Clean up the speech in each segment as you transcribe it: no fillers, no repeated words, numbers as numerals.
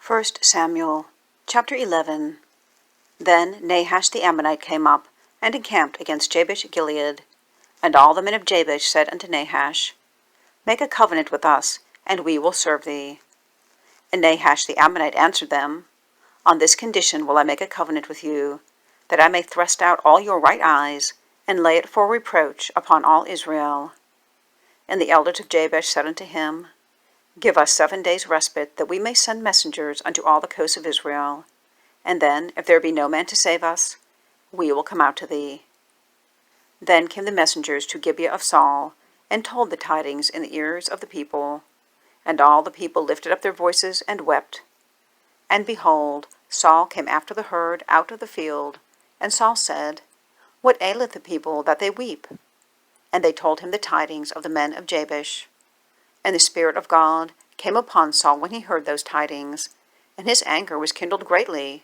1 Samuel chapter 11. Then Nahash the Ammonite came up, and encamped against Jabeshgilead. And all the men of Jabesh said unto Nahash, Make a covenant with us, and we will serve thee. And Nahash the Ammonite answered them, On this condition will I make a covenant with you, that I may thrust out all your right eyes, and lay it for reproach upon all Israel. And the elders of Jabesh said unto him, Give us 7 days' respite, that we may send messengers unto all the coasts of Israel. And then, if there be no man to save us, we will come out to thee. Then came the messengers to Gibeah of Saul, and told the tidings in the ears of the people. And all the people lifted up their voices and wept. And behold, Saul came after the herd out of the field. And Saul said, What aileth the people that they weep? And they told him the tidings of the men of Jabesh. And the Spirit of God came upon Saul when he heard those tidings, and his anger was kindled greatly.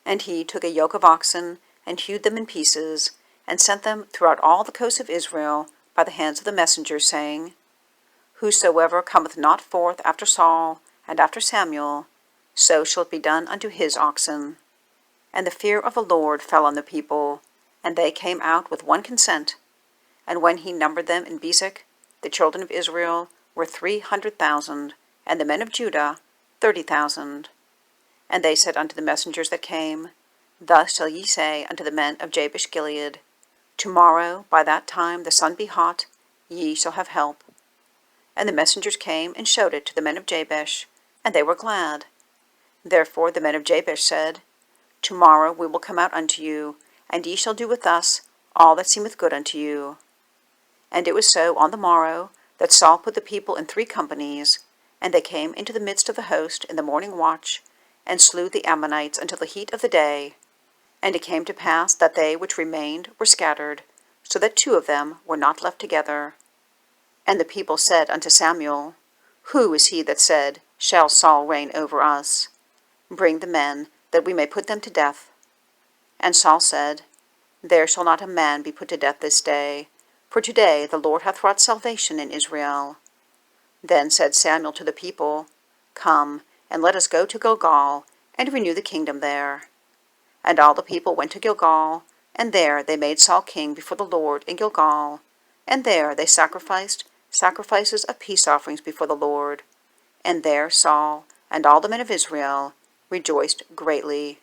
And he took a yoke of oxen, and hewed them in pieces, and sent them throughout all the coasts of Israel by the hands of the messengers, saying, Whosoever cometh not forth after Saul and after Samuel, so shall it be done unto his oxen. And the fear of the Lord fell on the people, and they came out with one consent. And when he numbered them in Bezek, the children of Israel were 300,000, and the men of Judah 30,000. And they said unto the messengers that came, Thus shall ye say unto the men of Jabeshgilead, Tomorrow by that time the sun be hot, ye shall have help. And the messengers came and showed it to the men of Jabesh, and they were glad. Therefore the men of Jabesh said, Tomorrow we will come out unto you, and ye shall do with us all that seemeth good unto you. And it was so on the morrow, that Saul put the people in 3 companies, and they came into the midst of the host in the morning watch, and slew the Ammonites until the heat of the day. And it came to pass that they which remained were scattered, so that 2 of them were not left together. And the people said unto Samuel, Who is he that said, Shall Saul reign over us? Bring the men, that we may put them to death. And Saul said, There shall not a man be put to death this day, for today the Lord hath wrought salvation in Israel. Then said Samuel to the people, Come, and let us go to Gilgal, and renew the kingdom there. And all the people went to Gilgal, and there they made Saul king before the Lord in Gilgal, and there they sacrificed sacrifices of peace offerings before the Lord. And there Saul and all the men of Israel rejoiced greatly.